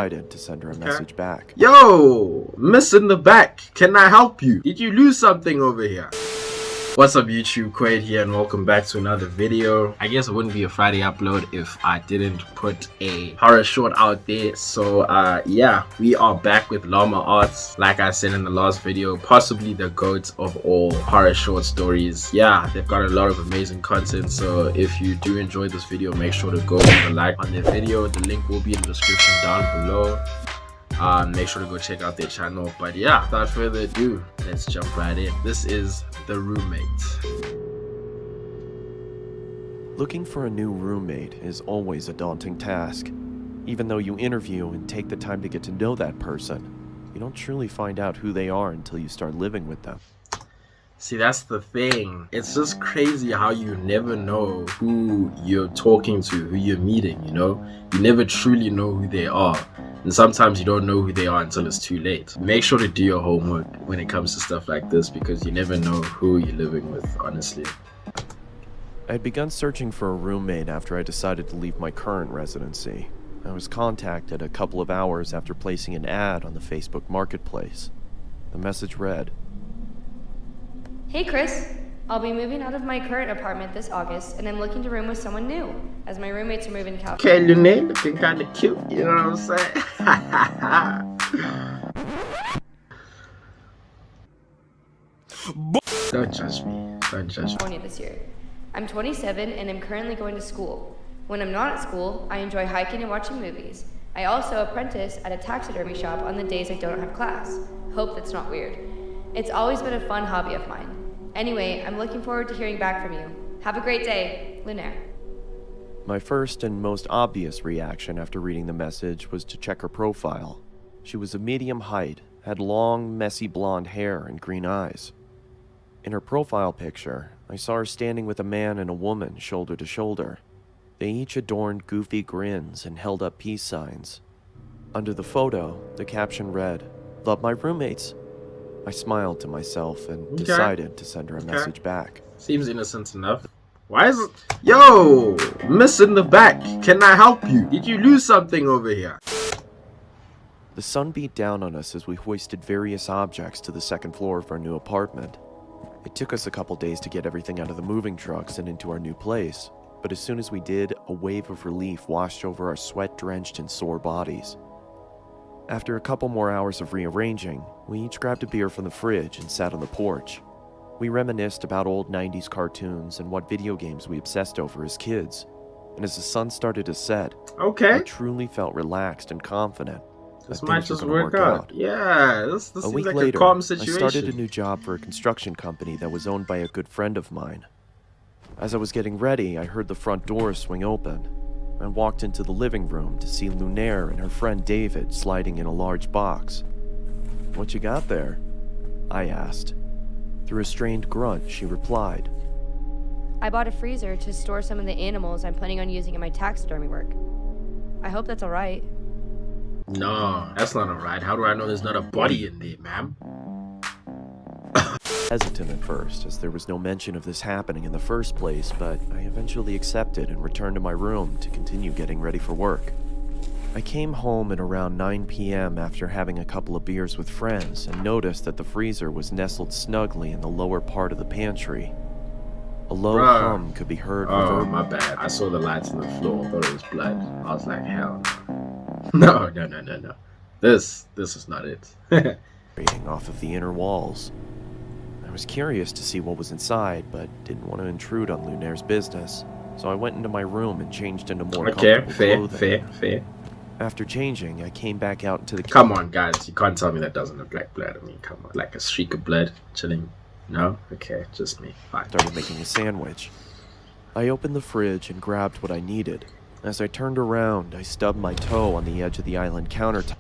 decided to send her a message back. Yo, miss in the back, can I help you? Did you lose something over here? What's up YouTube, Kwade here and welcome back to another video. I guess it wouldn't be a Friday upload if I didn't put a horror short out there. So yeah, we are back with Llama Arts. Like I said in the last video, possibly the goats of all horror short stories. Yeah, they've got a lot of amazing content, so if you do enjoy this video, make sure to go leave a like on their video. The link will be in the description down below. Make sure to go check out their channel. But yeah, without further ado, let's jump right in. This is The Roommate. Looking for a new roommate is always a daunting task. Even though you interview and take the time to get to know that person, you don't truly find out who they are until you start living with them. See, that's the thing. It's just crazy how you never know who you're talking to, who you're meeting, you know? You never truly know who they are. And sometimes you don't know who they are until it's too late. Make sure to do your homework when it comes to stuff like this, because you never know who you're living with, honestly. I had begun searching for a roommate after I decided to leave my current residency. I was contacted a couple of hours after placing an ad on the Facebook Marketplace. The message read, "Hey Chris, I'll be moving out of my current apartment this August and I'm looking to room with someone new, as my roommates are moving to California." Okay, Lune, looking kind of cute, you know what I'm saying? Don't judge me, don't judge me. This year. I'm 27 and I'm currently going to school. When I'm not at school, I enjoy hiking and watching movies. I also apprentice at a taxidermy shop on the days I don't have class. Hope that's not weird. It's always been a fun hobby of mine. Anyway, I'm looking forward to hearing back from you. Have a great day, Lunaire. My first and most obvious reaction after reading the message was to check her profile. She was of medium height, had long, messy blonde hair and green eyes. In her profile picture, I saw her standing with a man and a woman shoulder to shoulder. They each adorned goofy grins and held up peace signs. Under the photo, the caption read, "Love my roommates." I smiled to myself and decided to send her a message back. Seems innocent enough. Why is it? Yo, miss in the back, can I help you? Did you lose something over here? The sun beat down on us as we hoisted various objects to the second floor of our new apartment. It took us a couple days to get everything out of the moving trucks and into our new place, but as soon as we did, a wave of relief washed over our sweat-drenched and sore bodies. After a couple more hours of rearranging, we each grabbed a beer from the fridge and sat on the porch. We reminisced about old 90s cartoons and what video games we obsessed over as kids. And as the sun started to set, I truly felt relaxed and confident. This might just work out. Yeah, this a seems week like later, a calm situation. I started a new job for a construction company that was owned by a good friend of mine. As I was getting ready, I heard the front door swing open. I walked into the living room to see Lunaire and her friend David sliding in a large box. "What you got there?" I asked. Through a strained grunt, she replied, "I bought a freezer to store some of the animals I'm planning on using in my taxidermy work. I hope that's alright." No, that's not alright. How do I know there's not a body in there, ma'am? Hesitant at first, as there was no mention of this happening in the first place, but I eventually accepted and returned to my room to continue getting ready for work. I came home at around 9 p.m. after having a couple of beers with friends and noticed that the freezer was nestled snugly in the lower part of the pantry. A low hum could be heard. Oh, my bad. I saw the lights on the floor. I thought it was blood. I was like, hell no. No. This is not it. Reading off of the inner walls. I was curious to see what was inside, but didn't want to intrude on Lunaire's business, so I went into my room and changed into more comfortable clothing. Fair. After changing, I came back out into the kitchen. Come on, guys. You can't tell me that doesn't look like blood. I mean, come on. Like a streak of blood chilling. No? Okay, just me. Fine. Started making a sandwich. I opened the fridge and grabbed what I needed. As I turned around, I stubbed my toe on the edge of the island countertop.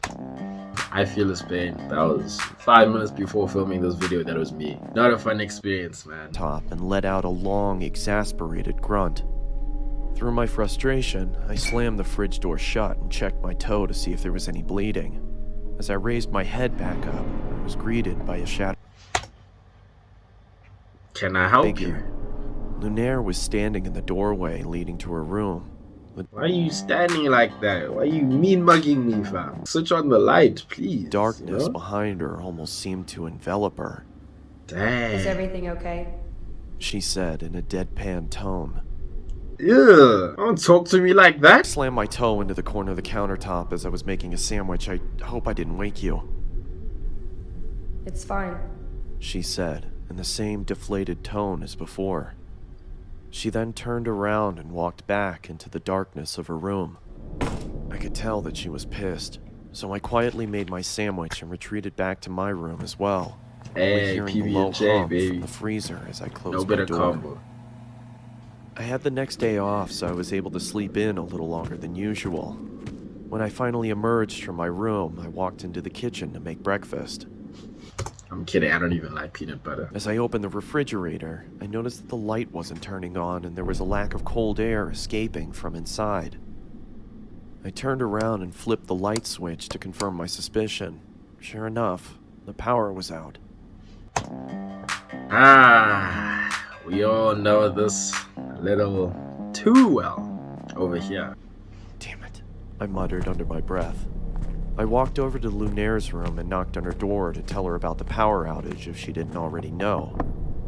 I feel his pain. That was 5 minutes before filming this video. That was me. Not a fun experience, man. And let out a long, exasperated grunt. Through my frustration, I slammed the fridge door shut and checked my toe to see if there was any bleeding. As I raised my head back up, I was greeted by a shadow. Can I help you? Lunaire was standing in the doorway leading to her room. Why are you standing like that? Why are you mean mugging me, fam? Switch on the light, please. Darkness You know? behind her almost seemed to envelop her. Dang. Is everything okay? She said in a deadpan tone. Yeah, don't talk to me like I that. slammed my toe into the corner of the countertop as I was making a sandwich. I hope I didn't wake you, It's fine. she said in the same deflated tone as before. She then turned around and walked back into the darkness of her room. I could tell that she was pissed, so I quietly made my sandwich and retreated back to my room as well, only Hey, hearing the low PB&J, hum baby. from the freezer as I No closed bit my of door. combo. I had the next day off, so I was able to sleep in a little longer than usual. When I finally emerged from my room, I walked into the kitchen to make breakfast. I'm kidding, I don't even like peanut butter. As I opened the refrigerator, I noticed that the light wasn't turning on and there was a lack of cold air escaping from inside. I turned around and flipped the light switch to confirm my suspicion. Sure enough, the power was out. We all know this a little too well over here. Damn it, I muttered under my breath. I walked over to Lunaire's room and knocked on her door to tell her about the power outage if she didn't already know,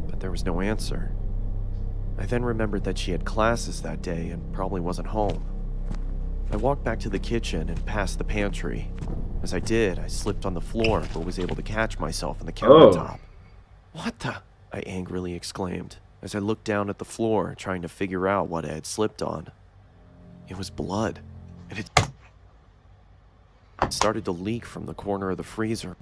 but there was no answer. I then remembered that she had classes that day and probably wasn't home. I walked back to the kitchen and past the pantry. As I did, I slipped on the floor but was able to catch myself on the countertop. What the? I angrily exclaimed as I looked down at the floor trying to figure out what I had slipped on. It was blood, and it started to leak from the corner of the freezer.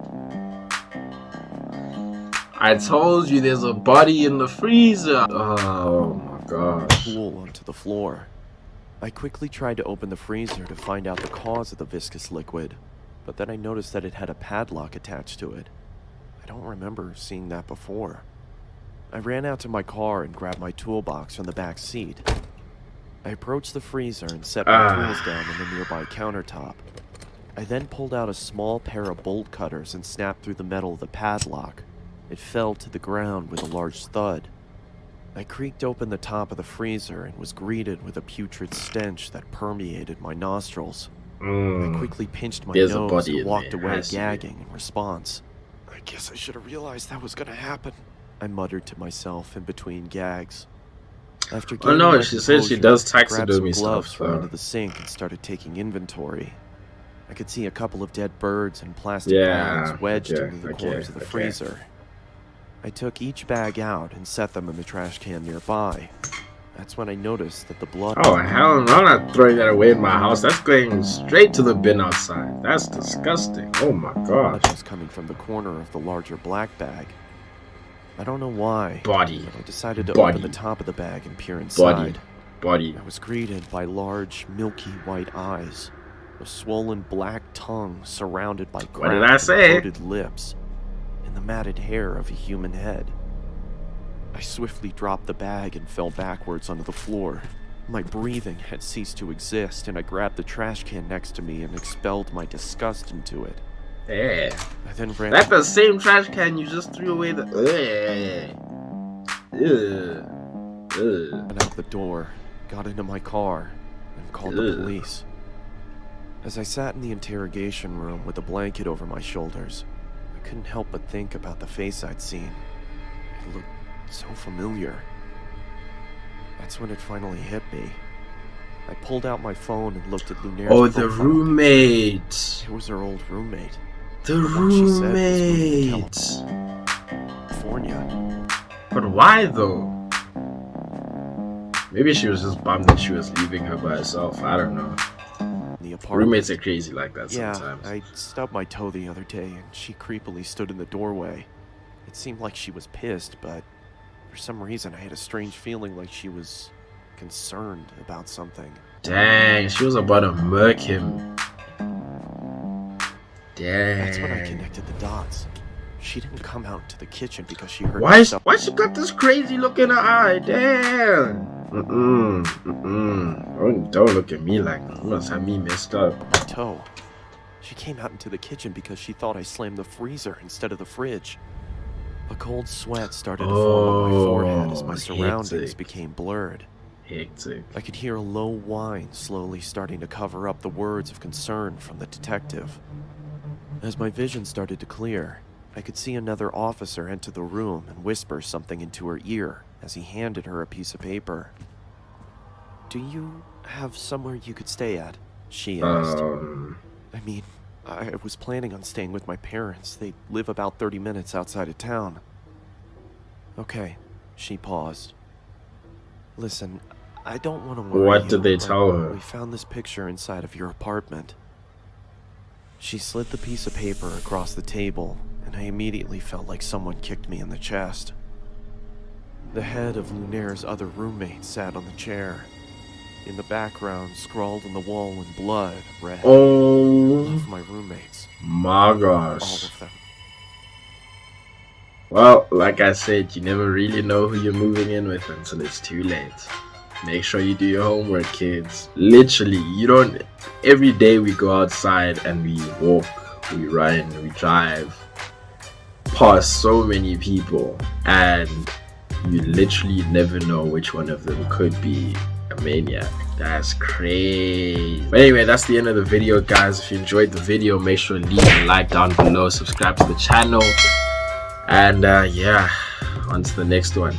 I told you there's a body in the freezer. Oh my gosh. Pool onto the floor. I quickly tried to open the freezer to find out the cause of the viscous liquid, but then I noticed that it had a padlock attached to it. I don't remember seeing that before. I ran out to my car and grabbed my toolbox from the back seat. I approached the freezer and set my tools down on the nearby countertop. I then pulled out a small pair of bolt cutters and snapped through the metal of the padlock. It fell to the ground with a large thud. I creaked open the top of the freezer and was greeted with a putrid stench that permeated my nostrils. I quickly pinched my There's a nose body and in walked there, away has to be. gagging in response. I guess I should have realized that was gonna happen, I muttered to myself in between gags. After Oh no, gaining my she says she composure, does I grabbed some taxidermy gloves stuff, from so. under the sink and started taking inventory. I could see a couple of dead birds and plastic Yeah, bags wedged okay, into the okay, corners of the okay. freezer. I took each bag out and set them in the trash can nearby. That's when I noticed that the blood... Oh hell no, I'm not throwing that away in my house. That's going straight to the bin outside. That's disgusting. Oh my gosh. was coming from the corner of the larger black bag. I don't know why, Body. but I decided to Body. open the top of the bag and peer inside. Body. I was greeted by large, milky white eyes, a swollen black tongue surrounded by What did I cracked and say? bloated lips, and the matted hair of a human head. I swiftly dropped the bag and fell backwards onto the floor. My breathing had ceased to exist, and I grabbed the trash can next to me and expelled my disgust into it. Yeah. I then ran... That's the same trash can you just threw away the. Went out the door, got into my car, and called the police. As I sat in the interrogation room with a blanket over my shoulders, I couldn't help but think about the face I'd seen. It looked so familiar. That's when it finally hit me. I pulled out my phone and looked at Lunaire's Oh, the profile. roommate. It was her old roommate. The What she said was moving to roommate. California. But why though? Maybe she was just bummed that she was leaving her by herself. I don't know. The apartment. Roommates are crazy like that Yeah, sometimes. I stubbed my toe the other day and she creepily stood in the doorway. It seemed like she was pissed, but for some reason I had a strange feeling like she was concerned about something. Dang, she was about to murk him. Dang. That's when I connected the dots. She didn't come out into the kitchen because she heard Why myself she got this crazy look in her eye? Damn. Don't look at me like that. You must have me messed up. my toe. She came out into the kitchen because she thought I slammed the freezer instead of the fridge. A cold sweat started to form on my forehead as my Oh, surroundings hectic. became blurred. Hectic. I could hear a low whine slowly starting to cover up the words of concern from the detective. As my vision started to clear, I could see another officer enter the room and whisper something into her ear as he handed her a piece of paper. "Do you have somewhere you could stay at?" she asked. I mean, I was planning on staying with my parents. They live about 30 minutes outside of town. Okay, she paused. "Listen, I don't want to worry What you, did they but tell her? we found this picture inside of your apartment." She slid the piece of paper across the table, and I immediately felt like someone kicked me in the chest. The head of Lunaire's other roommate sat on the chair. In the background, scrawled on the wall in blood, read, Oh "Love my roommates, my all gosh. of them." Well, like I said, you never really know who you're moving in with until it's too late. Make sure you do your homework, kids. Literally, you don't. Every day we go outside and we walk, we run, we drive past so many people, and you literally never know which one of them could be a maniac. That's crazy. But anyway, that's the end of the video, guys. If you enjoyed the video, make sure to leave a like down below, subscribe to the channel, and yeah, on to the next one.